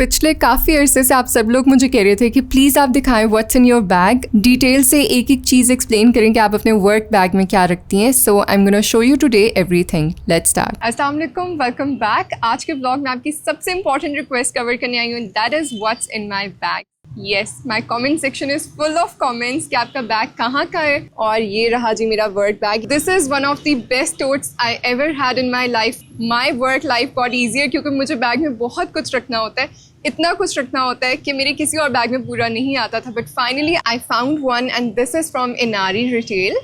पिछले काफ़ी अरसे से आप सब लोग मुझे कह रहे थे कि प्लीज़ आप दिखाएं what's in your bag, detail से एक एक चीज़ एक्सप्लेन करें कि आप अपने वर्क बैग में क्या रखती हैं. So I am gonna show you today everything. Let's start. अस्सलाम वालेकुम, वेलकम बैक. आज के ब्लॉग में आपकी सबसे इंपॉर्टेंट रिक्वेस्ट कवर करने आई हूँ, that is what's in my bag. Yes, my comment section is full of comments कि आपका बैग कहाँ का है. और ये रहा जी मेरा work bag. This is one of the best टोट्स I ever had in my life. My work life got easier क्योंकि मुझे बैग में बहुत कुछ रखना होता है, इतना कुछ रखना होता है कि मेरे किसी और बैग में पूरा नहीं आता था. But finally I found one and this is from Inari retail.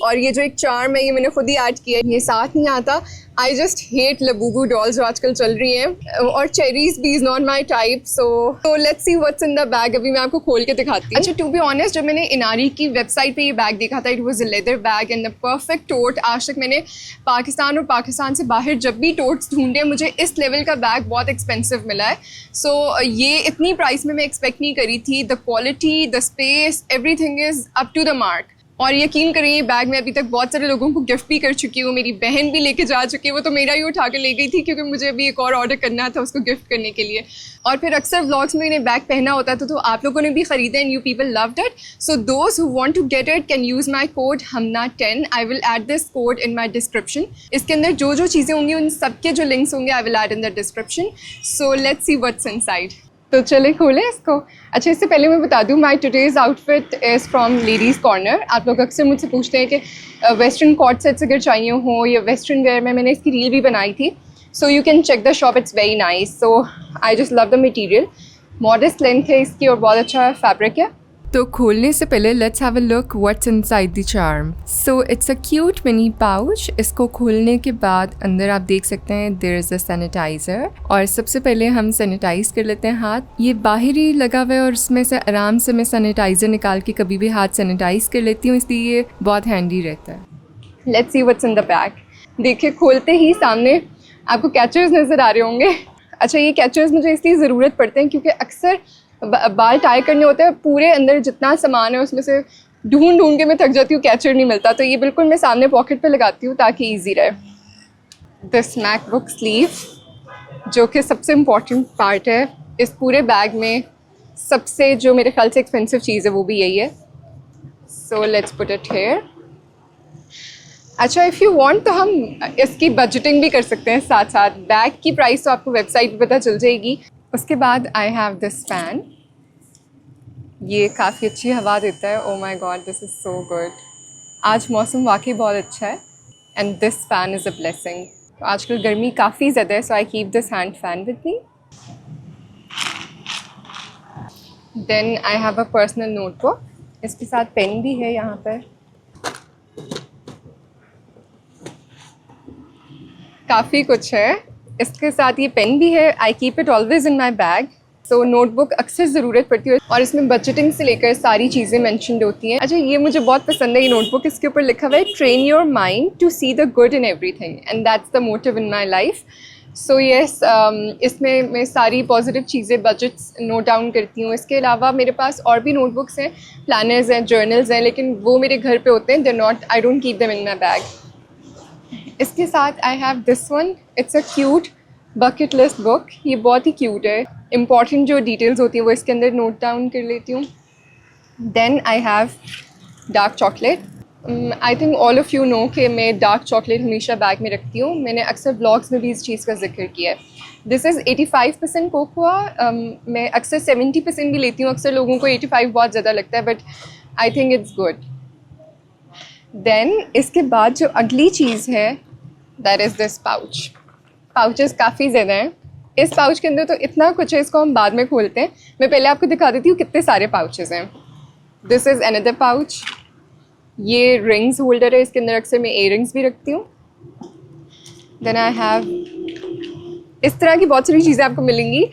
और ये जो एक चार्म है ये मैंने खुद ही ऐड किया है, ये साथ नहीं आता. I just hate Labubu dolls जो आजकल चल रही हैं, और चेरीज भी is not my type. So let's see what's in the bag. अभी मैं आपको खोल के दिखाती हूँ. अच्छा, टू बी ऑनेस्ट, जब मैंने इनारी की वेबसाइट पे ये बैग देखा था, it was a leather bag and the perfect tote. आज तक मैंने पाकिस्तान और पाकिस्तान से बाहर जब भी टोट्स ढूंढे, मुझे इस लेवल का बैग बहुत एक्सपेंसिव मिला है. सो ये इतनी प्राइस में मैं एक्सपेक्ट नहीं करी थी. The quality, the space, everything is up to the mark. और यकीन करिए ये बैग मैं अभी तक बहुत सारे लोगों को गिफ्ट भी कर चुकी हूँ. मेरी बहन भी लेके जा चुकी है, वो तो मेरा ही उठा के ले गई थी क्योंकि मुझे अभी एक और ऑर्डर करना था उसको गिफ्ट करने के लिए. और फिर अक्सर व्लॉग्स में मैंने बैग पहना होता था, तो आप लोगों ने भी ख़रीदा and you people loved it. So those who want to get it can use my code हमना10. I will add this code in my description. इसके अंदर जो जो चीज़ें होंगी उन सब के जो लिंक्स होंगे आई will add in the description. So let's see what's inside. तो चले खोलें इसको. अच्छा, इससे पहले मैं बता दूं, माई today's outfit is from ladies corner. आप लोग अक्सर मुझसे पूछते हैं कि वेस्टर्न कॉट सेट्स अगर चाहिए हो या वेस्टर्न वेयर में. मैंने इसकी रील भी बनाई थी, so you can check the shop, it's very nice. So I just love the material. Modest length है इसकी और बहुत अच्छा फैब्रिक है. तो खोलने से पहले let's have a look what's inside the charm. So it's a cute mini pouch. इसको खोलने के बाद अंदर आप देख सकते हैं देयर इज़ अ सैनिटाइज़र. और सबसे पहले हम सैनिटाइज़ कर लेते हैं हाथ. ये बाहर ही लगा हुआ है और उसमें से आराम से मैं सैनिटाइज़र निकाल के कभी भी हाथ सैनिटाइज़ कर लेती हूँ, इसलिए ये बहुत हैंडी रहता है. Let's see what's in the bag. देखिए, खोलते ही सामने आपको कैचर्स नज़र आ रहे होंगे. अच्छा, ये कैचर्स मुझे इसलिए ज़रूरत पड़ते हैं क्योंकि अक्सर बाल टाई करने होते हैं, पूरे अंदर जितना सामान है उसमें से ढूंढ ढूंढ के मैं थक जाती हूँ, कैचर नहीं मिलता. तो ये बिल्कुल मैं सामने पॉकेट पे लगाती हूँ ताकि इजी रहे. दिस मैकबुक स्लीव, जो कि सबसे इम्पॉर्टेंट पार्ट है इस पूरे बैग में. सबसे जो मेरे ख्याल से एक्सपेंसिव चीज़ है वो भी यही है. So let's put it here. अच्छा, इफ़ यू वांट तो हम इसकी बजटिंग भी कर सकते हैं साथ साथ. बैग की प्राइस तो आपको वेबसाइट पर पता चल जाएगी. उसके बाद आई हैव दिस फ़ैन. ये काफ़ी अच्छी हवा देता है. Oh my God, this is so good. आज मौसम वाकई बहुत अच्छा है and this fan is a blessing. तो आजकल गर्मी काफ़ी ज़्यादा है, so I keep this hand fan with me. Then I have a personal notebook. इसके साथ पेन भी है यहाँ पर. काफ़ी कुछ है. इसके साथ ये पेन भी है. I keep it always in my bag. So notebook अक्सर ज़रूरत पड़ती है और इसमें बजटिंग से लेकर सारी चीज़ें मेंशन्ड होती हैं. अच्छा, ये मुझे बहुत पसंद है ये नोटबुक. इसके ऊपर लिखा हुआ है train your mind to see the good in everything and that's the motive in my life. So yes, इसमें मैं सारी पॉजिटिव चीज़ें, बजट्स नोट डाउन करती हूँ. इसके अलावा मेरे पास और भी नोटबुक्स हैं, प्लानर्स हैं, जर्नल्स हैं, लेकिन वो मेरे घर पे होते हैं. They not, I don't keep them in my bag. इसके साथ आई have this one. It's a cute bucket list book. ये बहुत ही क्यूट है. इम्पॉर्टेंट जो डिटेल्स होती हैं वो इसके अंदर नोट डाउन कर लेती हूँ. Then I have dark chocolate. I think all of you know कि मैं डार्क चॉकलेट हमेशा बैग में रखती हूँ. मैंने अक्सर ब्लॉग्स में भी इस चीज़ का जिक्र किया है. This is 85% cocoa. मैं अक्सर 70% भी लेती हूँ. अक्सर लोगों को 85 बहुत ज़्यादा लगता है, but I think it's good. Then इसके बाद जो अगली चीज़ है that is this pouch. Pouches काफ़ी ज़्यादा हैं. इस पाउच के अंदर तो इतना कुछ है, इसको हम बाद में खोलते हैं. मैं पहले आपको दिखा देती हूँ कितने सारे पाउचेस हैं. This is another pouch. ये रिंग्स होल्डर है. इसके अंदर अक्सर मैं इयररिंग्स भी रखती हूँ. देन आई हैव इस तरह की बहुत सारी चीज़ें आपको मिलेंगी.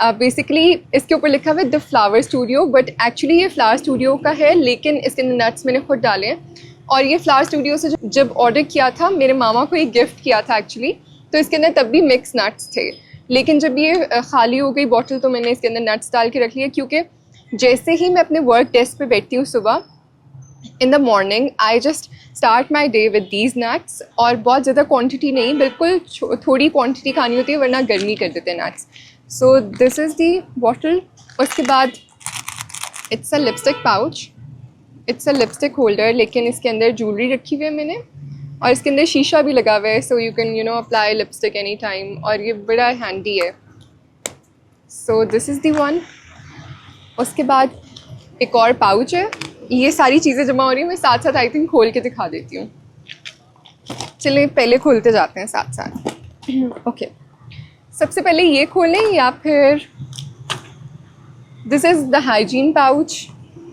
बेसिकली इसके ऊपर लिखा हुआ है the flower studio, but actually ये फ्लावर स्टूडियो का है, लेकिन इसके अंदर नट्स मैंने खुद डाले हैं. और ये फ्लावर स्टूडियो से जब ऑर्डर किया था, मेरे मामा को एक गिफ्ट किया था एक्चुअली, तो इसके अंदर तब भी मिक्स नट्स थे. लेकिन जब ये खाली हो गई बॉटल तो मैंने इसके अंदर नट्स डाल के रख लिया, क्योंकि जैसे ही मैं अपने वर्क डेस्क पे बैठती हूँ सुबह in the morning, I just start my day with these nuts. और बहुत ज़्यादा क्वांटिटी नहीं, बिल्कुल थोड़ी क्वांटिटी खानी होती है, वरना गर्मी कर देते हैं nuts. So this is the bottle. उसके बाद it's a lipstick pouch, it's a lipstick holder, लेकिन इसके अंदर ज्वेलरी रखी हुई है मैंने, और इसके अंदर शीशा भी लगा हुआ है, सो you can apply lipstick any time, और ये बड़ा हैंडी है। So this is the one. उसके बाद एक और पाउच है। ये सारी चीज़ें जमा हो रही हैं, मैं साथ साथ आई थिंक खोल के दिखा देती हूँ। चलिए पहले खोलते जाते हैं साथ साथ। ओके, सबसे पहले ये खोलें या फिर this is the hygiene pouch.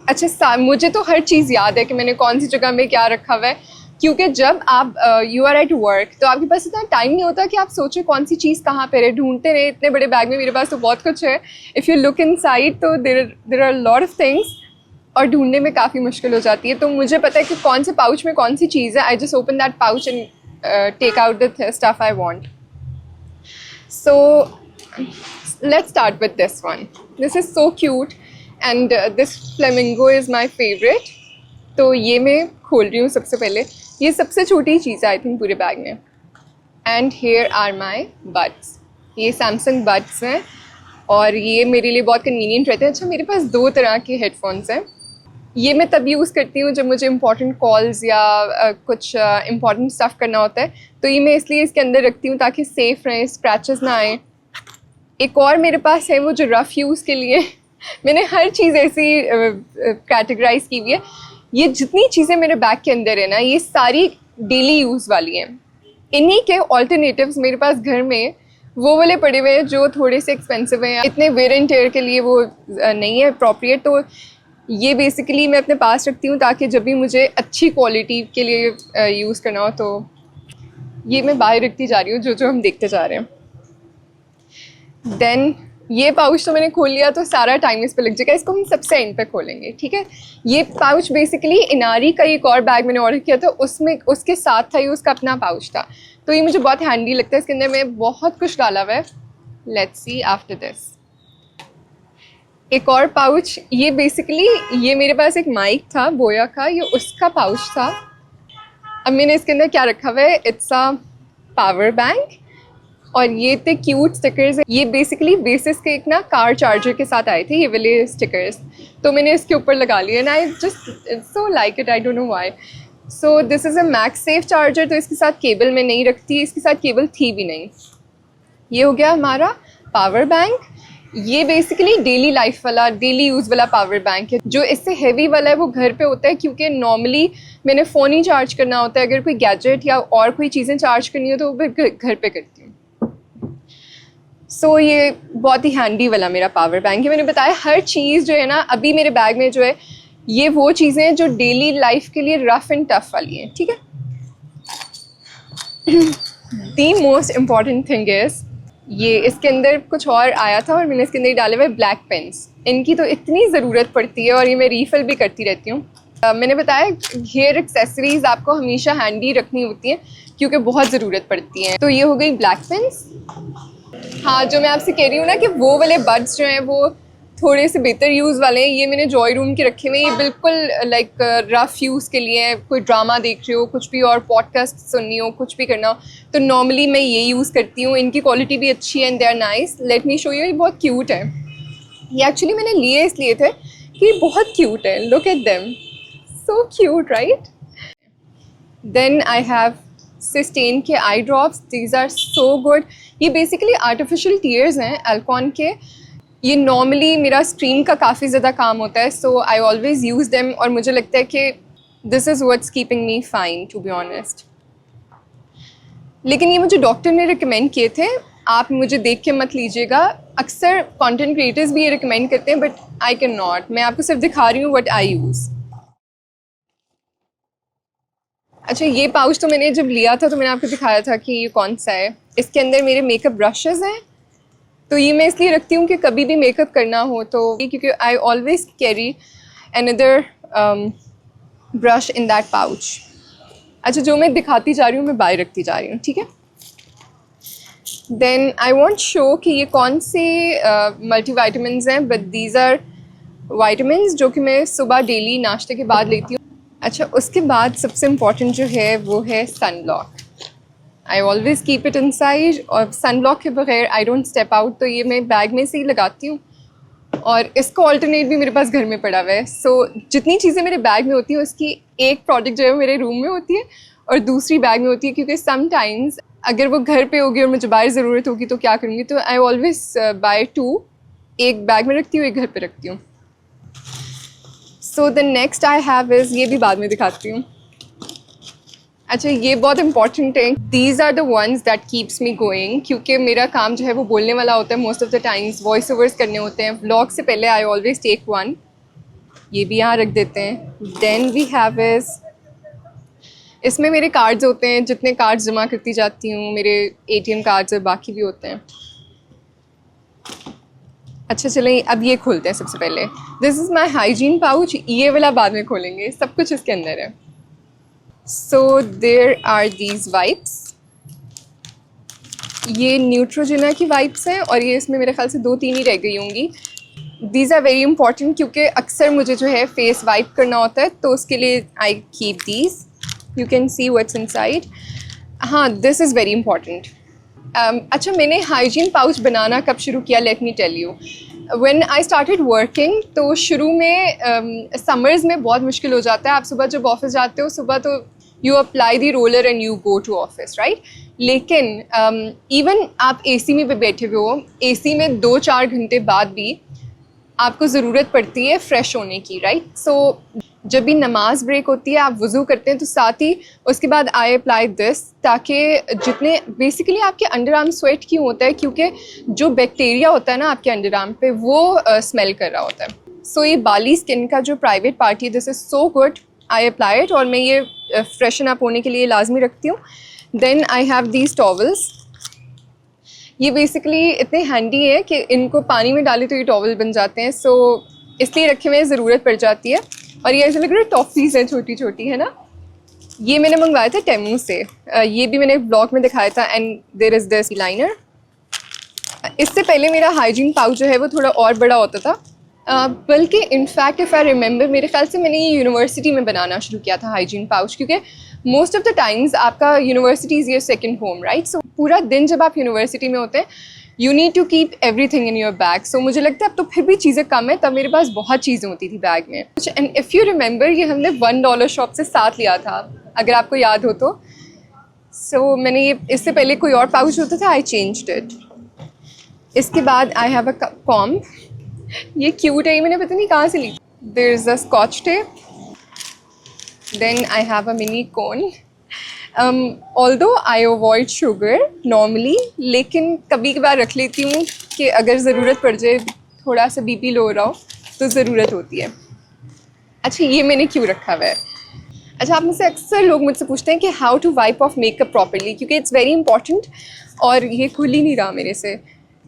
अच्छा, मुझे तो हर चीज़ याद है कि मैंने कौन सी जगह में क्या रखा हुआ है, क्योंकि जब आप यू आर एट वर्क तो आपके पास इतना टाइम नहीं होता कि आप सोचें कौन सी चीज़ कहाँ पे है, ढूंढते रहे। इतने बड़े बैग में मेरे पास तो बहुत कुछ है। If you look inside तो there are lot of things, और ढूंढने में काफ़ी मुश्किल हो जाती है। तो मुझे पता है कि कौन से पाउच में कौन सी चीज़ है। I just open that pouch and take out the stuff I want. So let's start with this one. This is so cute and this flamingo is my favorite. तो ये मैं खोल रही हूँ सबसे पहले। ये सबसे छोटी चीज़ है आई थिंक पूरे बैग में। And here are my buds. ये सैमसंग बड्स हैं और ये मेरे लिए बहुत कन्वीनियंट रहते हैं। अच्छा, मेरे पास 2 तरह के हेडफोन्स हैं। ये मैं तब यूज़ करती हूँ जब मुझे इंपॉर्टेंट कॉल्स या कुछ इंपॉर्टेंट स्टफ़ करना होता है, तो ये मैं इसलिए इसके अंदर रखती हूँ ताकि सेफ़ रहें, स्क्रैचेस ना आएँ। एक और मेरे पास है वो जो रफ़ यूज़ के लिए। मैंने हर चीज़ ऐसी कैटेगराइज की हुई है। ये जितनी चीज़ें मेरे बैग के अंदर है ना, ये सारी डेली यूज़ वाली हैं। इन्हीं के ऑल्टरनेटिव्स मेरे पास घर में वो वाले पड़े हुए हैं जो थोड़े से एक्सपेंसिव हैं, इतने वेयर एंड टेयर के लिए वो नहीं है अप्रोप्रिएट। तो ये बेसिकली मैं अपने पास रखती हूँ ताकि जब भी मुझे अच्छी क्वालिटी के लिए यूज़ करना हो तो ये मैं बाहर रखती जा रही हूँ जो हम देखते जा रहे हैं। देन ये पाउच तो मैंने खोल लिया तो सारा टाइम इस पे लग जाएगा। इसको हम सबसे एंड पे खोलेंगे, ठीक है। ये पाउच बेसिकली इनारी का एक और बैग मैंने ऑर्डर किया था, उसमें उसके साथ था, ये उसका अपना पाउच था, तो ये मुझे बहुत हैंडी लगता है। इसके अंदर मैं बहुत कुछ डाला हुआ है। Let's see after this. एक और पाउच, ये बेसिकली ये मेरे पास एक माइक था बोया का, ये उसका पाउच था। अब मैंने इसके अंदर क्या रखा हुआ है, इट्स अ पावर बैंक, और ये थे क्यूट स्टिकर्स। ये बेसिकली बेसिस के एक ना कार चार्जर के साथ आए थे ये वाले स्टिकर्स, तो मैंने इसके ऊपर लगा लिए and I just so like it, I don't know why. So this is a max safe charger, तो इसके साथ केबल मैं नहीं रखती, इसके साथ केबल थी भी नहीं। ये हो गया हमारा पावर बैंक। ये बेसिकली डेली लाइफ वाला, डेली यूज़ वाला पावर बैंक है। जो इससे हैवी वाला है वो घर पे होता है, क्योंकि नॉर्मली मैंने फ़ोन ही चार्ज करना होता है। अगर कोई गैजेट या और कोई चीज़ें चार्ज करनी हो तो वो घर पे करती हूँ। सो ये बहुत ही हैंडी वाला मेरा पावर बैंक है। मैंने बताया हर चीज़ जो है ना अभी मेरे बैग में जो है, ये वो चीज़ें हैं जो डेली लाइफ के लिए रफ़ एंड टफ़ वाली हैं, ठीक है। The most important thing is ये इसके अंदर कुछ और आया था और मैंने इसके अंदर डाले हुए ब्लैक पेन्स। इनकी तो इतनी ज़रूरत पड़ती है और ये मैं रीफ़िल भी करती रहती हूँ। मैंने बताया हेयर एक्सेसरीज़ आपको हमेशा हैंडी रखनी होती हैं क्योंकि बहुत ज़रूरत पड़ती हैं। तो ये हो गई ब्लैक पेन्स। हाँ, जो मैं आपसे कह रही हूँ ना कि वो वाले बड्स जो हैं वो थोड़े से बेहतर यूज़ वाले हैं, ये मैंने जॉय रूम के रखे हुए हैं। ये बिल्कुल लाइक रफ़ यूज़ के लिए, कोई ड्रामा देख रहे हो, कुछ भी और पॉडकास्ट सुननी हो, कुछ भी करना हो तो नॉर्मली मैं ये यूज़ करती हूँ। इनकी क्वालिटी भी अच्छी है and they are nice. Let me show you. ये बहुत क्यूट है। ये एक्चुअली मैंने लिए इसलिए थे कि ये बहुत क्यूट है। Look at them, so cute, right. Then I have Systane के eye drops. These are so good. ये बेसिकली आर्टिफिशियल टीयर्स हैं एल्कॉन के। ये नॉर्मली मेरा स्ट्रीम का काफ़ी ज़्यादा काम होता है, so I always use them, और मुझे लगता है कि this is what's keeping me fine, to be honest. लेकिन ये मुझे डॉक्टर ने रिकमेंड किए थे, आप मुझे देख के मत लीजिएगा। अक्सर कंटेंट क्रिएटर्स भी ये रिकमेंड करते हैं, बट आई कैन नॉट। मैं आपको सिर्फ दिखा रही हूँ व्हाट आई यूज़। अच्छा, ये पाउच तो मैंने जब लिया था तो मैंने आपको दिखाया था कि ये कौन सा है। इसके अंदर मेरे मेकअप ब्रशेज़ हैं, तो ये मैं इसलिए रखती हूँ कि कभी भी मेकअप करना हो तो, क्योंकि I always carry another brush in that pouch. अच्छा, जो मैं दिखाती जा रही हूँ मैं बाहर रखती जा रही हूँ, ठीक है। देन आई वॉन्ट शो कि ये कौन से मल्टीवाइटामिन्स हैं, बट दीज आर वाइटामिन्स जो कि मैं सुबह डेली नाश्ते के बाद लेती हूँ। अच्छा, उसके बाद सबसे इम्पॉर्टेंट जो है वो है sun block. I always keep it inside, और सन ब्लॉक के बगैर आई डोंट स्टेप आउट, तो ये मैं बैग में से ही लगाती हूँ। और इसका ऑल्टरनेट भी मेरे पास घर में पड़ा हुआ है। सो जितनी चीज़ें मेरे बैग में होती हैं उसकी एक प्रोडक्ट जो है मेरे रूम में होती है और दूसरी बैग में होती है, क्योंकि समटाइम्स अगर वो घर पे होगी और मुझे बाहर ज़रूरत होगी तो क्या करूँगी, तो आई ऑलवेज़ बाय टू, एक बैग में रखती हूँ, एक घर पे रखती हूँ। So the next I have is, ये भी बाद में दिखाती हूँ। अच्छा, ये बहुत इंपॉर्टेंट है, these are the ones that keeps me going, क्योंकि मेरा काम जो है वो बोलने वाला होता है most of the times, voice overs करने होते हैं। व्लॉग से पहले आई ऑलवेज टेक वन, ये भी यहाँ रख देते हैं। देन वी हैव इज़, इसमें मेरे कार्ड्स होते हैं, जितने कार्ड्स जमा करती जाती हूँ, मेरे ATM कार्ड्स और बाकी भी होते हैं। अच्छा चलें, अब ये खोलते हैं सबसे पहले। This is my hygiene pouch, ये वाला बाद में खोलेंगे, सब कुछ इसके अंदर है। So there are these wipes, ये न्यूट्रोजिना की वाइप्स हैं और ये इसमें मेरे ख्याल से 2-3 ही रह गई होंगी। दीज आर वेरी इंपॉर्टेंट, क्योंकि अक्सर मुझे जो है फेस वाइप करना होता है, तो उसके लिए I keep these. You can see what's inside. हाँ, दिस इज़ वेरी इंपॉर्टेंट। अच्छा, मैंने हाइजीन पाउच बनाना कब शुरू किया, let me tell you. When I started working, तो शुरू में समर्स में बहुत मुश्किल हो जाता है। आप सुबह जब ऑफिस जाते हो, सुबह तो you apply the roller and you go to office, right. लेकिन इवन आप AC में भी बैठे हुए हो, AC में 2-4 घंटे बाद भी आपको ज़रूरत पड़ती है फ़्रेश होने की, राइट। सो जब भी नमाज ब्रेक होती है, आप वज़ू करते हैं, तो साथ ही उसके बाद आई अप्लाई दिस, ताकि जितने बेसिकली आपके अंडर आर्म स्वेट क्यों होता है, क्योंकि जो बैक्टीरिया होता है ना आपके अंडर आर्म पे, वो स्मेल कर रहा होता है। सो ये बाली स्किन का जो प्राइवेट पार्टी है, this is so good, I apply it, और मैं ये फ्रेशन अप होने के लिए लाजमी रखती हूँ। Then I have these towels, ये बेसिकली इतने हैंडी है कि इनको पानी में डाले तो ये टॉवल बन जाते हैं, सो इसलिए रखे हुए ज़रूरत पड़ जाती है। और ये ऐसे लग रहा है टॉफ़ीज़ हैं, छोटी छोटी, है ना। ये मैंने मंगवाया था टेमू से, ये भी मैंने ब्लॉग में दिखाया था। And there is this liner. इससे पहले मेरा हाइजीन पाउच जो है वो थोड़ा और बड़ा होता था, बल्कि इनफैक्ट इफ़ आई रिमेंबर, मेरे ख्याल से मैंने ये यूनिवर्सिटी में बनाना शुरू किया था हाइजीन पाउच, क्योंकि मोस्ट ऑफ द टाइम्स आपका university is your second home, right. So पूरा दिन जब आप यूनिवर्सिटी में होते हैं, you need to keep everything in your bag. So मुझे लगता है अब तो फिर भी चीज़ें कम है, तब मेरे पास बहुत चीज़ें होती थी बैग में। एंड इफ़ यू रिमेंबर, ये हमने $1 शॉप से साथ लिया था, अगर आपको याद हो तो। सो मैंने ये, इससे पहले कोई और पाउच होता था, आई चेंज्ड इट। इसके बाद आई हैव अ कॉम्ब, ये क्यूट है, ये मैंने पता नहीं कहाँ से ली। There is a scotch tape. Then I have a mini cone. Although I avoid sugar normally, लेकिन कभी कभार रख लेती हूँ कि अगर ज़रूरत पड़ जाए, थोड़ा सा BP लो रहा हो तो ज़रूरत होती है। अच्छा, ये मैंने क्यों रखा हुआ है। अच्छा, आप में से अक्सर लोग मुझसे पूछते हैं कि how to wipe off makeup properly, क्योंकि इट्स वेरी इंपॉर्टेंट, और ये खुल ही नहीं रहा मेरे से।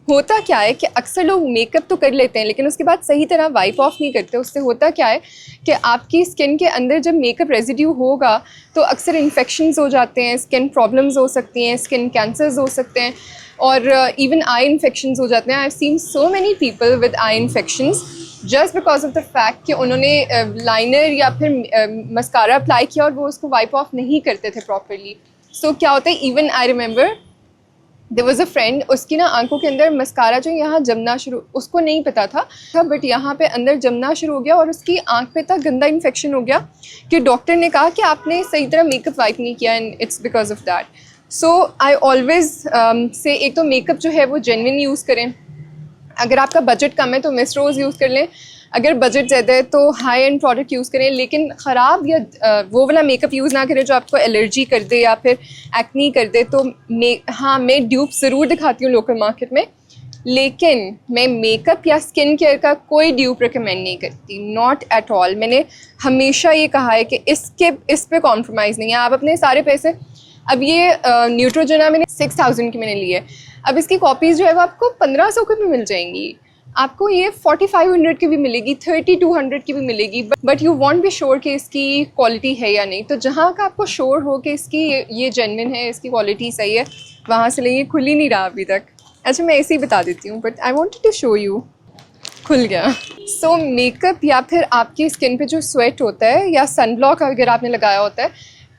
होता क्या है कि अक्सर लोग मेकअप तो कर लेते हैं, लेकिन उसके बाद सही तरह वाइप ऑफ नहीं करते। उससे होता क्या है कि आपकी स्किन के अंदर जब मेकअप रेजिड्यू होगा तो अक्सर इन्फेक्शंस हो जाते हैं, स्किन प्रॉब्लम्स हो सकती हैं, स्किन कैंसर्स हो सकते हैं, और इवन आई इन्फेक्शंस हो जाते हैं। I have seen so many people with I infections just because of the fact कि उन्होंने लाइनर या फिर मस्कारा अप्लाई किया और वो उसको वाइप ऑफ नहीं करते थे प्रॉपरली। सो क्या होता है, even I remember there was a friend, उसकी ना आंखों के अंदर मस्कारा जो यहाँ जमना शुरू, उसको नहीं पता था बट यहाँ पे अंदर जमना शुरू हो गया और उसकी आंख पे तक गंदा इन्फेक्शन हो गया कि डॉक्टर ने कहा कि आपने सही तरह मेकअप वाइप नहीं किया, and it's because of that. So I always say, एक तो मेकअप जो है वो जेन्युइन यूज़ करें। अगर आपका बजट कम है तो मिस रोज़ यूज़ कर लें, अगर बजट ज़्यादा है तो हाई एंड प्रोडक्ट यूज़ करें, लेकिन ख़राब या वो वाला मेकअप यूज़ ना करें जो आपको एलर्जी कर दे या फिर एक्नी कर दे। तो मैं ड्यूप ज़रूर दिखाती हूँ लोकल मार्केट में, लेकिन मैं मेकअप या स्किन केयर का कोई ड्यूप रिकमेंड नहीं करती, नॉट एट ऑल। मैंने हमेशा ये कहा है कि इस पे कॉम्प्रोमाइज़ नहीं है। आप अपने सारे पैसे, अब ये न्यूट्रोजिना मैंने 6000 की मैंने ली है, अब इसकी कॉपीज़ जो है वो आपको 1500 की भी मिल जाएंगी, आपको ये 4500 की भी मिलेगी, 3200 की भी मिलेगी, but you want be sure कि इसकी क्वालिटी है या नहीं। तो जहाँ का आपको श्योर हो कि इसकी ये जेन्युइन है, इसकी क्वालिटी सही है, वहाँ से लेंगे। खुल ही नहीं रहा अभी तक। अच्छा, मैं ऐसे ही बता देती हूँ, but I wanted to show you. खुल गया। सो मेकअप या फिर आपकी स्किन पे जो स्वेट होता है या सनब्लॉक अगर आपने लगाया होता है,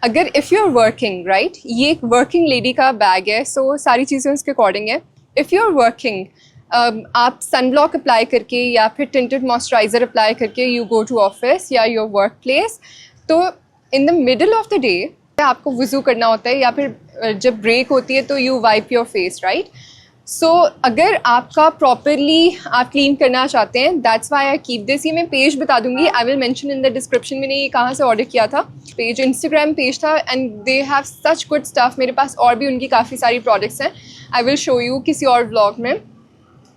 अगर if you are working right, ये एक वर्किंग लेडी का बैग है, सो सारी चीज़ें उसके अकॉर्डिंग है। इफ़ यू आर वर्किंग, आप सनब्लॉक अप्लाई करके या फिर टिंटेड मॉइस्चराइज़र अप्लाई करके यू गो टू ऑफिस या योर वर्क प्लेस, तो in the middle of the day आपको वज़ू करना होता है या फिर जब ब्रेक होती है तो you wipe your face right. So अगर आपका प्रॉपरली आप क्लीन करना चाहते हैं, that's why I keep this. ये मैं पेज बता दूंगी, I will mention in the description. मैंने ये कहाँ से ऑर्डर किया था, पेज इंस्टाग्राम पेज था, and they have such good stuff. मेरे पास और भी उनकी काफ़ी सारी प्रोडक्ट्स हैं, आई विल शो यू किसी और व्लॉग में।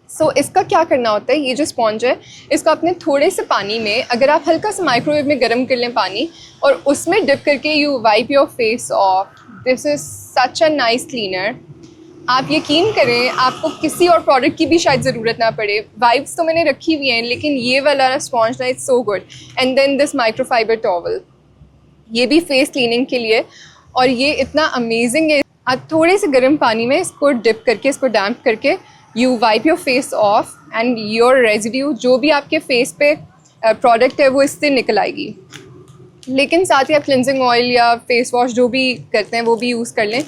सो इसका क्या करना होता है, ये जो स्पॉन्ज है इसको अपने थोड़े से पानी में, अगर आप हल्का सा माइक्रोवेव में गर्म कर लें पानी और उसमें डिप करके you wipe your face of, this is such a nice cleaner. आप यकीन करें आपको किसी और प्रोडक्ट की भी शायद ज़रूरत ना पड़े। वाइप्स तो मैंने रखी हुई हैं, लेकिन ये वाला स्पॉन्ज ना it's so good. And then this microfibre towel, ये भी फेस क्लीनिंग के लिए, और ये इतना अमेजिंग है। आप थोड़े से गर्म पानी में इसको डिप करके, इसको डैम्प करके you wipe your face of and your residue, जो भी आपके फेस पे प्रोडक्ट है वो इससे निकल आएगी। लेकिन साथ ही आप क्लिनजिंग ऑयल या फेस वॉश जो भी करते हैं वो भी यूज़ कर लें।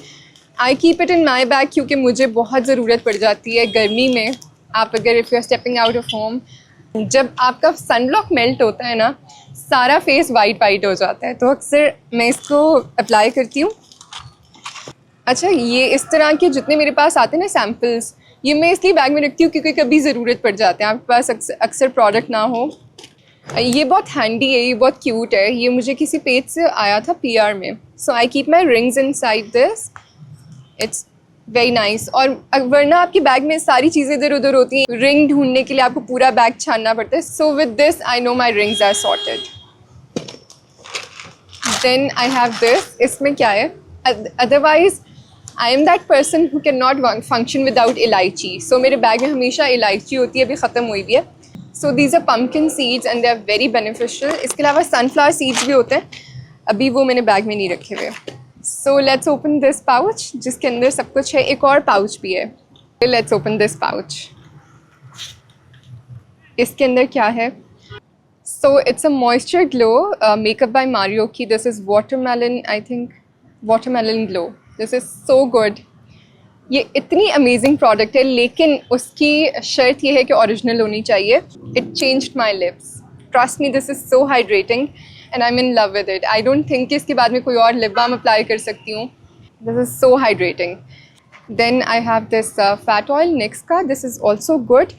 I keep it in my bag क्योंकि मुझे बहुत ज़रूरत पड़ जाती है गर्मी में। आप अगर if you are stepping out of home, जब आपका सनब्लॉक मेल्ट होता है ना, सारा फेस वाइट वाइट हो जाता है, तो अक्सर मैं इसको अप्लाई करती हूँ। अच्छा, ये इस तरह के जितने मेरे पास आते हैं ना सैम्पल्स, ये मैं इसलिए बैग में रखती हूँ क्योंकि कभी ज़रूरत पड़ जाते हैं, आपके पास अक्सर प्रोडक्ट ना हो। ये बहुत हैंडी है, ये बहुत क्यूट है। ये मुझे किसी पेज से आया था PR में। So I keep my rings inside this, it's very nice. और वरना आपके बैग में सारी चीज़ें इधर उधर होती हैं, रिंग ढूंढने के लिए आपको पूरा बैग छानना पड़ता है। So with this I know my rings are sorted. Then I have this, इसमें क्या है, otherwise I am that person who can not function without इलायची। सो मेरे बैग में हमेशा इलायची होती है, अभी ख़त्म हुई भी है। So these are pumpkin seeds and they are very beneficial. इसके अलावा सनफ्लावर सीड्स भी होते हैं, अभी वो मैंने बैग में नहीं रखे हुए। So let's open this pouch जिसके अंदर सब कुछ है। एक और पाउच भी है, लेट्स ओपन दिस पाउच। इसके अंदर क्या है, so it's a moisture glow makeup by Mario की। This is watermelon, I think watermelon glow. This is so good. ये इतनी अमेजिंग प्रोडक्ट है, लेकिन उसकी शर्त ये है कि ओरिजिनल होनी चाहिए। It changed my lips, trust me, this is so hydrating and I am in love with it. I don't think कि इसके बाद में कोई और लिप बाम अप्लाई कर सकती हूँ। This is so hydrating. Then I have this fat oil NYX का। दिस इज़ ऑल्सो गुड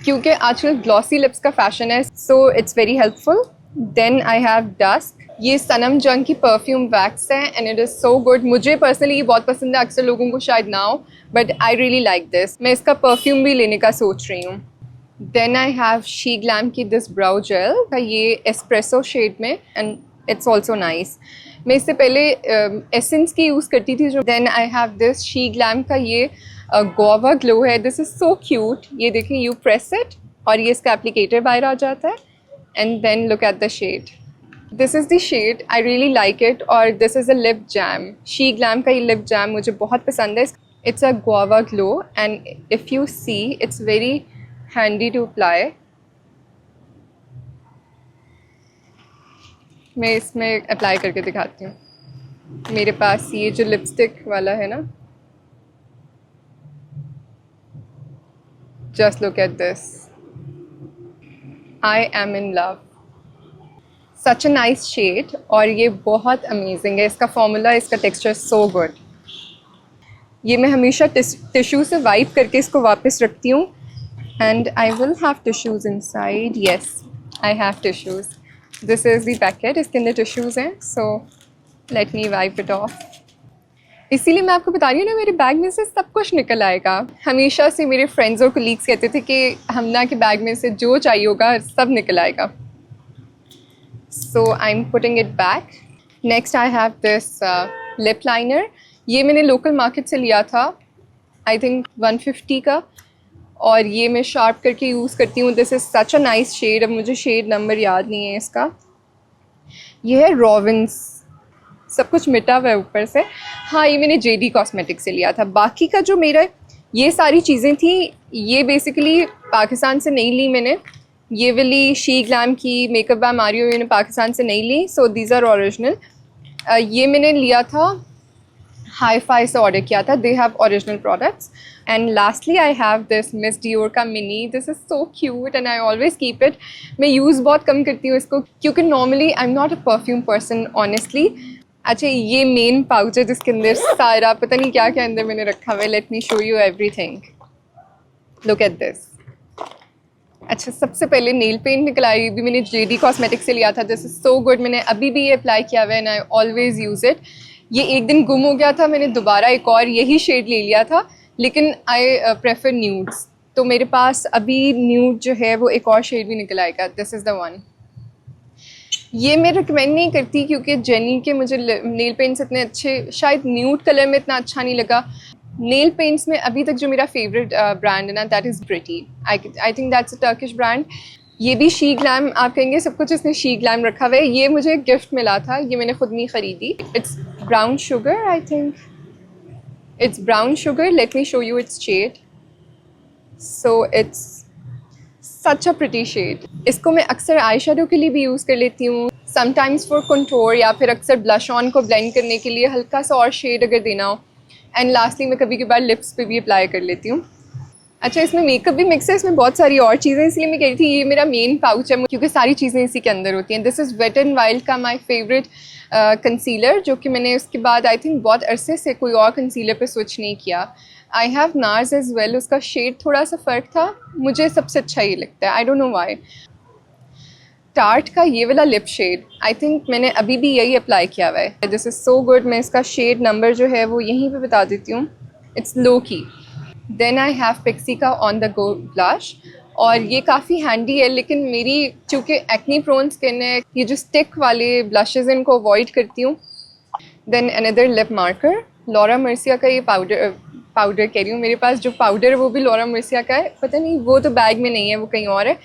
क्योंकि आजकल ग्लॉसी लिप्स का फैशन है, so it's very helpful. Then I have dusk, ये सनम जंग की परफ्यूम वैक्स है and it is so good. मुझे personally ये बहुत पसंद है, अक्सर लोगों को शायद ना हो, but I really like this. मैं इसका परफ्यूम भी लेने का सोच रही हूँ। Then I have she glam की दिस ब्राउ जेल का, ये एस्प्रेसो शेड में, एंड इट्स ऑल्सो नाइस। मैं इससे पहले एसेंस की यूज़ करती थी जो। Then I have this she glam का ये गुआवा ग्लो है। This is so cute. ये देखें, यू प्रेस इट और ये इसका एप्लीकेटर बाहर आ जाता है, and then look at the shade. This is the shade, I really like it. और this is a lip jam, she glam का ये लिप जैम मुझे बहुत पसंद है। It's a guava glow and if you see it's very handy to apply. मैं इसमें apply करके दिखाती हूँ। मेरे पास ये जो लिपस्टिक वाला है ना, just look at this, I am in love. Such a nice shade और ये बहुत अमेजिंग है। इसका फॉर्मूला, इसका टेक्सचर सो गुड। ये मैं हमेशा टिश्यू से वाइप करके इसको वापस रखती हूँ, and I will have tissues inside. Yes, I have tissues. This is the packet, इसके अंदर टिश्यूज़ हैं। So let me wipe it of. इसीलिए मैं आपको बता रही हूँ ना, मेरे बैग में से सब कुछ निकल आएगा। हमेशा से मेरे फ्रेंड्स और कलीग्स कहते थे कि हमना के बैग में से जो चाहिए होगा सब निकल आएगा। So I am putting it back. Next I have this lip liner. ये मैंने लोकल मार्केट से लिया था, आई थिंक 150 का, और ये मैं शार्प करके यूज़ करती हूँ। This is such a nice shade. अब मुझे शेड नंबर याद नहीं है इसका। ये है रॉविन्स, सब कुछ मिटा हुआ है ऊपर से। हाँ, ये मैंने JD कॉस्मेटिक से लिया था। बाकी का जो मेरा ये सारी चीज़ें थी, ये बेसिकली पाकिस्तान से नहीं ली मैंने। ये वाली शी ग्लैम की मेकअप बाय मारियो मैंने पाकिस्तान से नहीं ली, सो दीज आर ओरिजिनल। ये मैंने लिया था Hi-Fi से ऑर्डर किया था. They have original products. And lastly I have this Miss Dior का mini. This is so cute and I always keep it. मैं यूज़ बहुत कम करती हूँ इसको क्योंकि normally I'm not a perfume person honestly. अच्छा ये मेन पाउच है जिसके अंदर सारा पता नहीं क्या क्या अंदर मैंने रखा हुआ है. Let me show you everything. Look at this. अच्छा सबसे पहले नेल पेंट निकला, ये भी मैंने JD Cosmetics से लिया था. This is so good. मैंने अभी भी ये अप्लाई किया हुआ है and I always use it. ये एक दिन गुम हो गया था, मैंने दोबारा एक और यही शेड ले लिया था, लेकिन आई प्रेफर न्यूड्स. तो मेरे पास अभी न्यूड जो है वो एक और शेड भी निकल आएगा. This is the one. ये मैं रिकमेंड नहीं करती क्योंकि जेनी के मुझे नेल पेंट्स इतने अच्छे, शायद न्यूड कलर में इतना अच्छा नहीं लगा. नेल पेंट्स में अभी तक जो मेरा फेवरेट ब्रांड है ना, that is pretty. I think that's a Turkish brand. ये भी शी ग्लैम, आप कहेंगे सब कुछ इसमें शी ग्लैम रखा हुआ है. ये मुझे गिफ्ट मिला था, ये मैंने खुद नहीं ख़रीदी. It's brown sugar, I think it's brown sugar. Let me show you its shade. So it's such a pretty shade. इसको मैं अक्सर आई शेडो के लिए भी यूज़ कर लेती हूँ, समटाइम्स फॉर कंटूर, या फिर अक्सर ब्लश ऑन को ब्लेंड करने के लिए हल्का सा और शेड अगर देना हो. एंड लास्टली मैं कभी कभार लिप्स पे भी अप्लाई कर लेती हूँ. अच्छा इसमें मेकअप भी मिक्स है, इसमें बहुत सारी और चीज़ें, इसलिए मैं कह रही थी ये मेरा मेन पाउच है क्योंकि सारी चीज़ें इसी के अंदर होती हैं. This is wet and wild का माय फेवरेट कंसीलर, जो कि मैंने उसके बाद आई थिंक बहुत अरसे से कोई और कंसीलर पे स्विच नहीं किया. I have Nars as well. उसका शेड थोड़ा सा फ़र्क था, मुझे सबसे अच्छा ये लगता है. I don't know why. Tart का ये वाला लिप शेड आई थिंक मैंने अभी भी यही अप्लाई किया हुआ है. This is so good. मैं इसका शेड नंबर जो है वो यहीं पे बता देती हूँ. इट्स लो की. देन आई हैव पिक्सी का ऑन द गो ब्लश, और ये काफ़ी हैंडी है, लेकिन मेरी चूँकि एक्नी प्रोन स्किन है, ये जो स्टिक वाले ब्लशेस हैं इनको अवॉइड करती हूँ. Then another lip marker, Laura Mercier का. ये पाउडर कह रही हूँ, मेरे पास जो पाउडर है वो भी लॉरा मर्सिया का है. पता नहीं वो तो बैग में नहीं है, वो कहीं और है,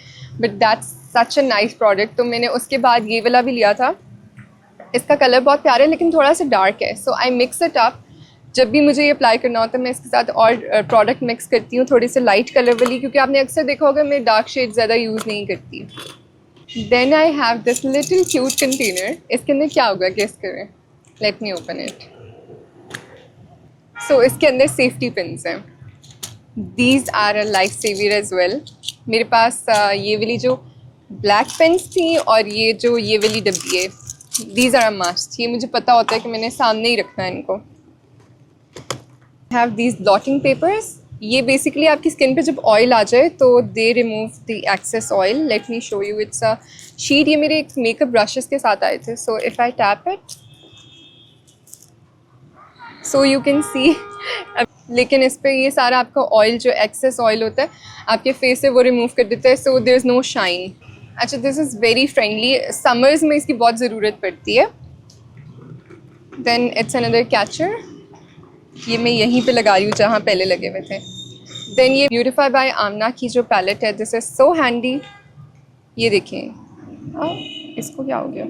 but that's such a nice product. तो मैंने उसके बाद ये वाला भी लिया था. इसका कलर बहुत प्यारा है लेकिन थोड़ा सा डार्क है. So I mix it up. जब भी मुझे ये अप्लाई करना होता है मैं इसके साथ और प्रोडक्ट मिक्स करती हूँ, थोड़ी सी लाइट कलर वाली, क्योंकि आपने अक्सर देखा होगा मैं डार्क शेड ज़्यादा यूज़ नहीं करती. Then I have this little cute container. इसके अंदर क्या होगा गेस करें. Let me open it. So इसके अंदर सेफ्टी पिन्स हैं. These are a life saver as well. मेरे पास ये वाली जो ब्लैक पेन्स थी और ये जो ये वाली डब्बी है, दीज आर अ मस्ट. ये मुझे पता होता है कि मैंने सामने ही रखना है इनको. Have these blotting papers. ये बेसिकली आपकी स्किन पे जब ऑयल आ जाए तो they remove the excess oil. Late me show you. It's a sheet. ये मेरे एक मेकअप ब्रशेस के साथ आए थे. So if I tap it so you can सी. लेकिन इस पर ये सारा आपका ऑयल जो एक्सेस ऑयल होता है आपके फेस से वो रिमूव कर देता है. So there is no shine. अच्छा this is very friendly. Summers में इसकी बहुत ज़रूरत पड़ती है. Then it's another catcher. ये मैं यहीं पे लगा रही हूँ जहाँ पहले लगे हुए थे. देन ये ब्यूटीफाई बाय आमना की जो पैलेट है, दिस इज़ सो हैंडी. ये देखें. इसको क्या हो गया.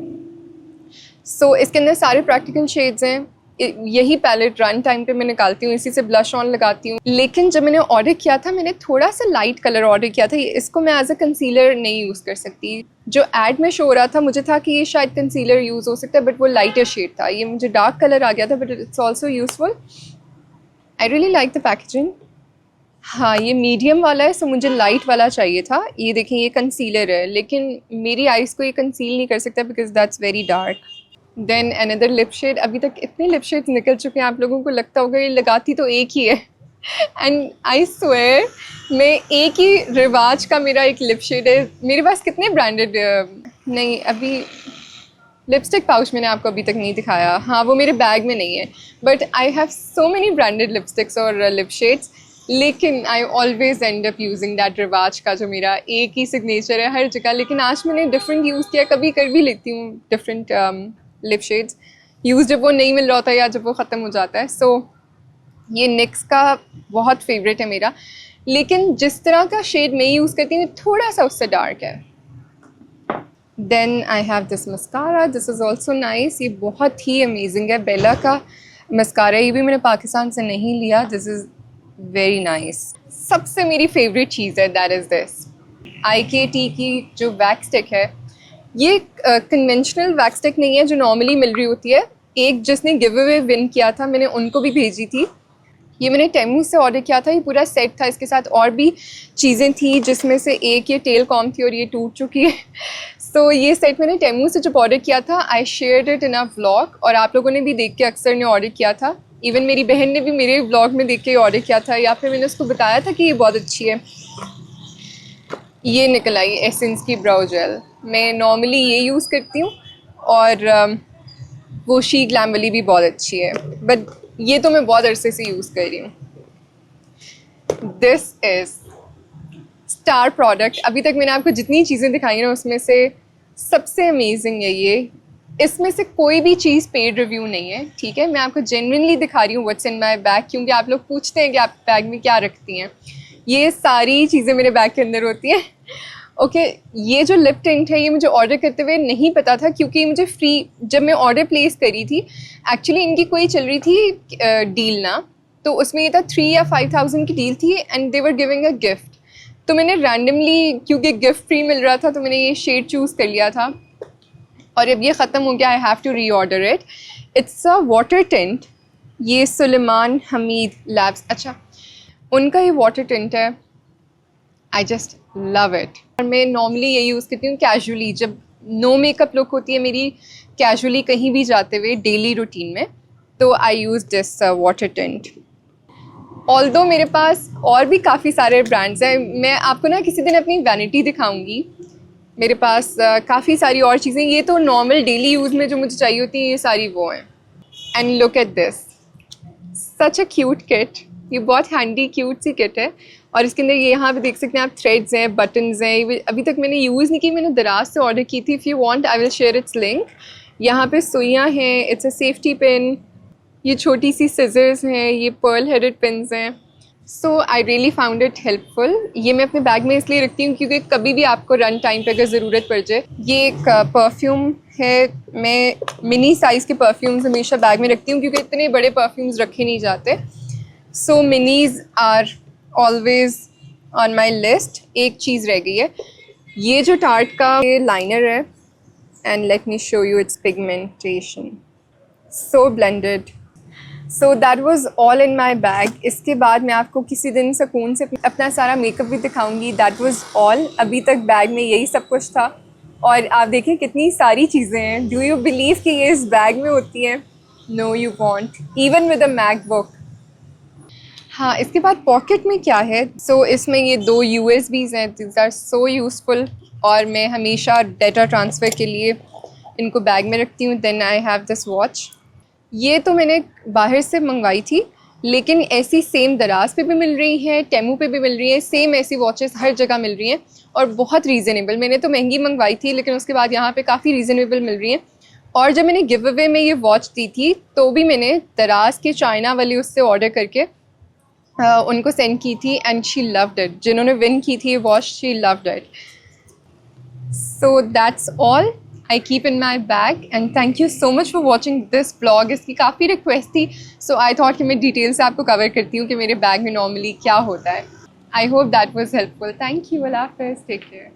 सो इसके अंदर सारे प्रैक्टिकल शेड्स हैं. यही पैलेट रन टाइम पे मैं निकालती हूँ, इसी से ब्लश ऑन लगाती हूँ. लेकिन जब मैंने ऑर्डर किया था मैंने थोड़ा सा लाइट कलर ऑर्डर किया था. इसको मैं एज अ कंसीलर नहीं यूज़ कर सकती. जो एड में शो हो रहा था मुझे था कि ये शायद कंसीलर यूज़ हो सकता है, बट वो लाइटर शेड था. ये मुझे डार्क कलर आ गया था, but it's also useful. I really like the packaging. हाँ ये मीडियम वाला है, सो मुझे लाइट वाला चाहिए था. ये देखें ये कंसीलर है, लेकिन मेरी आइज़ को ये कंसील नहीं कर सकता because that's very dark. Then another lip shade. अभी तक इतने लिप शेड्स निकल चुके हैं, आप लोगों को लगता होगा ये लगाती तो एक ही है. एंड आई स्वेयर मैं एक ही रिवाज का मेरा एक लिप शेड है. मेरे पास कितने ब्रांडेड नहीं, अभी लिपस्टिक पाउच मैंने आपको अभी तक नहीं दिखाया. हाँ वो मेरे बैग में नहीं है, but I have so many branded lipsticks और लिप शेड्स. लेकिन I always and up using that रिवाज का जो मेरा एक ही सिग्नेचर है हर जगह. लेकिन आज मैंने डिफरेंट यूज़ किया. कभी कर भी लेती हूँ डिफरेंट लिप शेड्स यूज़ जब वो नहीं मिल रहा होता या जब वो ख़त्म हो जाता है. सो ये निक्स का बहुत फेवरेट है मेरा, लेकिन जिस तरह का शेड मैं यूज़ करती हूँ थोड़ा सा उससे डार्क है. Then I have this mascara. This is also nice. ये बहुत ही अमेजिंग है. बेला का मस्कारा, ये भी मैंने पाकिस्तान से नहीं लिया. This is very nice. सबसे मेरी फेवरेट चीज़ है दैट इज़ दिस IKT की जो वैक्स स्टिक है. ये कन्वेंशनल वैक्स स्टिक नहीं है जो नॉर्मली मिल रही होती है. एक जिसने गिव अवे विन किया था मैंने उनको भी भेजी थी। ये मैंने टेमू से ऑर्डर किया था, ये पूरा सेट था, इसके साथ और भी चीज़ें थी जिसमें से एक ये टेल कॉम थी और ये टूट चुकी है। सो ये सेट मैंने टेमू से जब ऑर्डर किया था, I shared it in a vlog और आप लोगों ने भी देख के अक्सर ने ऑर्डर किया था। इवन मेरी बहन ने भी मेरे व्लॉग में देख के ऑर्डर किया था, या फिर मैंने उसको बताया था कि ये बहुत अच्छी है। ये निकल आई एसेंस की ब्राउ जेल, मैं नॉर्मली ये यूज़ करती हूँ और वो शी ग्लैम वाली भी बहुत अच्छी है, बट ये तो मैं बहुत अरसे से यूज़ कर रही हूँ। This is star product. अभी तक मैंने आपको जितनी चीज़ें दिखाई ना उसमें से सबसे अमेजिंग है ये। इसमें से कोई भी चीज़ पेड रिव्यू नहीं है, ठीक है। मैं आपको जेन्युइनली दिखा रही हूँ व्हाट्स इन माई बैग, क्योंकि आप लोग पूछते हैं कि आप बैग में क्या रखती हैं। ये सारी चीज़ें मेरे बैग के अंदर होती हैं। ओके, ये जो लिप टिंट है ये मुझे ऑर्डर करते हुए नहीं पता था, क्योंकि मुझे फ्री, जब मैं ऑर्डर प्लेस करी थी एक्चुअली इनकी कोई चल रही थी डील ना, तो उसमें ये था 3 या 5,000 की डील थी and they were giving a gift. तो मैंने रैंडमली, क्योंकि गिफ्ट फ्री मिल रहा था, तो मैंने ये शेड चूज़ कर लिया था और अब ये ख़त्म हो गया। I have to reorder it. It's a water tint, ये सुलेमान हमीद लैब्स, अच्छा उनका ये वाटर टिंट है। I just love it. और मैं नॉर्मली ये यूज़ करती हूँ कैजुअली, जब नो मेकअप लुक होती है मेरी, कैजुअली कहीं भी जाते हुए डेली रूटीन में, तो I use this water tint. Although मेरे पास और भी काफ़ी सारे ब्रांड्स हैं, मैं आपको ना किसी दिन अपनी वैनिटी दिखाऊंगी। मेरे पास काफ़ी सारी और चीज़ें, ये तो नॉर्मल डेली यूज़ में जो मुझे चाहिए होती है ये सारी वो हैं। And look at this, such a cute kit. ये बहुत हैंडी क्यूट सी किट है और इसके अंदर ये यहाँ पे देख सकते हैं आप, थ्रेड्स हैं, बटन्स हैं। ये अभी तक मैंने यूज़ नहीं की, मैंने दराज से ऑर्डर की थी। If you want I will share its link. यहाँ पे सुइयाँ हैं, इट्स अ सेफ्टी पिन, ये छोटी सी सिजर्स हैं, ये पर्ल हेडेड पिन्स हैं। So I really found it helpful. ये मैं अपने बैग में इसलिए रखती हूँ क्योंकि कभी भी आपको रन टाइम पे अगर ज़रूरत पड़ जाए। ये एक परफ्यूम है, मैं मिनी साइज़ के परफ्यूम्स हमेशा बैग में रखती हूँ क्योंकि इतने बड़े परफ्यूम्स रखे नहीं जाते। So minis are always on my list. एक चीज़ रह गई है, ये जो टार्ट का ये लाइनर है, and let me show you it's pigmentation, so blended. So that was all in my bag. इसके बाद मैं आपको किसी दिन सुकून से अपना सारा मेकअप भी दिखाऊंगी। That was all. अभी तक बैग में यही सब कुछ था और आप देखें कितनी सारी चीज़ें हैं। डू यू बिलीव कि ये इस बैग में होती हैं? No you want, even with a MacBook. हाँ, इसके बाद पॉकेट में क्या है? सो इसमें ये 2 USBs हैं, दीज आर सो यूज़फुल और मैं हमेशा डेटा ट्रांसफ़र के लिए इनको बैग में रखती हूँ। Then I have this watch. ये तो मैंने बाहर से मंगवाई थी, लेकिन ऐसी सेम दराज पे भी मिल रही है, टेमू पे भी मिल रही है, सेम ऐसी वॉचेस हर जगह मिल रही हैं और बहुत रीज़नेबल। मैंने तो महंगी मंगवाई थी, लेकिन उसके बाद यहाँ पे काफ़ी रीज़नेबल मिल रही हैं। और जब मैंने गिव अवे में ये वॉच दी थी तो भी मैंने दराज के चाइना वाली उससे ऑर्डर करके उनको सेंड की थी एंड शी लव्ड इट। जिन्होंने विन की थी ये watch, she loved it. So that's all I keep in my bag and thank you so much for watching this vlog। इसकी काफ़ी रिक्वेस्ट थी, so I thought कि मैं डिटेल से आपको कवर करती हूँ कि मेरे बैग में नॉर्मली क्या होता है। I hope that was helpful। Thank you, Allah Hafiz, take care।